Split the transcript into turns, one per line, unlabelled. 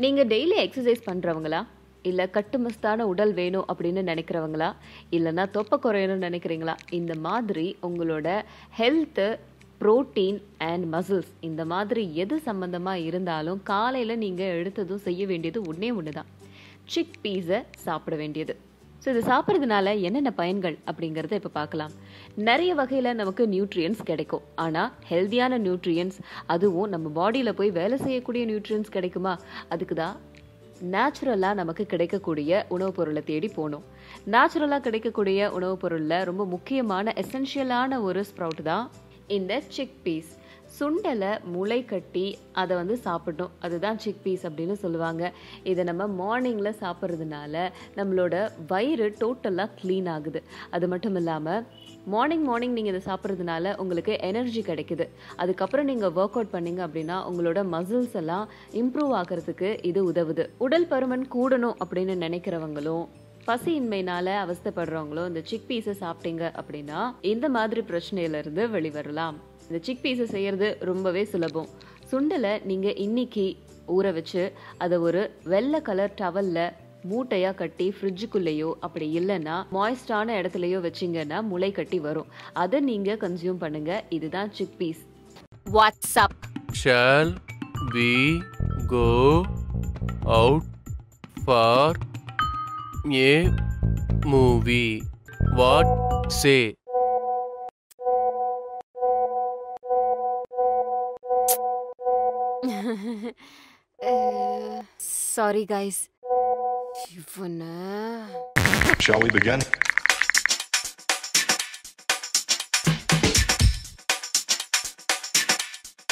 நீங்க daily exercise பண்றவங்களா? இல்ல கட்டுமஸ்தான உடல் வேணும் அப்படின்னு நினைக்கிறவங்களா? இல்லன்னா தொப்பை குறையணும்னு நினைக்கிறீங்களா? இந்த மாதிரி உங்களோட ஹெல்த், புரோட்டீன் அண்ட் மசில்ஸ் இந்த மாதிரி எது சம்பந்தமா இருந்தாலும் காலையில நீங்க எடுத்ததும் செய்ய வேண்டியது ஒண்ணே ஒண்ணுதான். சிக் பீஸை சாப்பிட வேண்டியது. ஸோ இது சாப்பிட்றதுனால என்னென்ன பயன்கள் அப்படிங்கிறத இப்போ பார்க்கலாம். நிறைய வகையில் நமக்கு நியூட்ரியன்ஸ் கிடைக்கும். ஆனால் ஹெல்த்தியான நியூட்ரியன்ஸ், அதுவும் நம்ம பாடியில் போய் வேலை செய்யக்கூடிய நியூட்ரியன்ஸ் கிடைக்குமா? அதுக்கு தான் நேச்சுரலாக நமக்கு கிடைக்கக்கூடிய உணவுப் பொருளை தேடி போகணும். நேச்சுரலாக கிடைக்கக்கூடிய உணவுப் பொருளில் ரொம்ப முக்கியமான எசென்ஷியலான ஒரு ஸ்ப்ரவுட் தான் இந்த சிக் பீஸ். சுண்டலை முளை கட்டி அதை வந்து சாப்பிடணும். அதுதான் சிக் பீஸ் அப்படின்னு சொல்லுவாங்க. இதை நம்ம மார்னிங்கில் சாப்பிட்றதுனால நம்மளோட வயிறு டோட்டலாக க்ளீன் ஆகுது. அது மட்டும் இல்லாமல் மார்னிங் நீங்கள் இதை சாப்பிட்றதுனால உங்களுக்கு எனர்ஜி கிடைக்குது. அதுக்கப்புறம் நீங்கள் ஒர்க் அவுட் பண்ணீங்க அப்படின்னா உங்களோட மசில்ஸ் எல்லாம் இம்ப்ரூவ் ஆகிறதுக்கு இது உதவுது. உடல் பருமன் கூடணும் அப்படின்னு நினைக்கிறவங்களும் பசியின்மையினால அவஸ்தைப்படுறவங்களும் இந்த சிக் பீஸை சாப்பிட்டீங்க அப்படின்னா இந்த மாதிரி பிரச்சனையிலிருந்து வெளிவரலாம். இந்த சிக் பீஸை செய்யறது ரொம்பவே சுலபம். சுண்டலை நீங்க இன்னைக்கு ஊற வச்சு அதை ஒரு வெள்ளை கலர் டவல்ல மூட்டையா கட்டி ஃப்ரிட்ஜுக்குள்ளேயோ அப்படி இல்லைன்னா மாய்ஸ்டான இடத்துலயோ வச்சிங்கன்னா முளை கட்டி வரும். அதை நீங்க கன்சியூம் பண்ணுங்க. இதுதான் chickpeas.
WhatsApp.
Shall we go out for a movie? What say?
Sorry guys.
Shall we begin?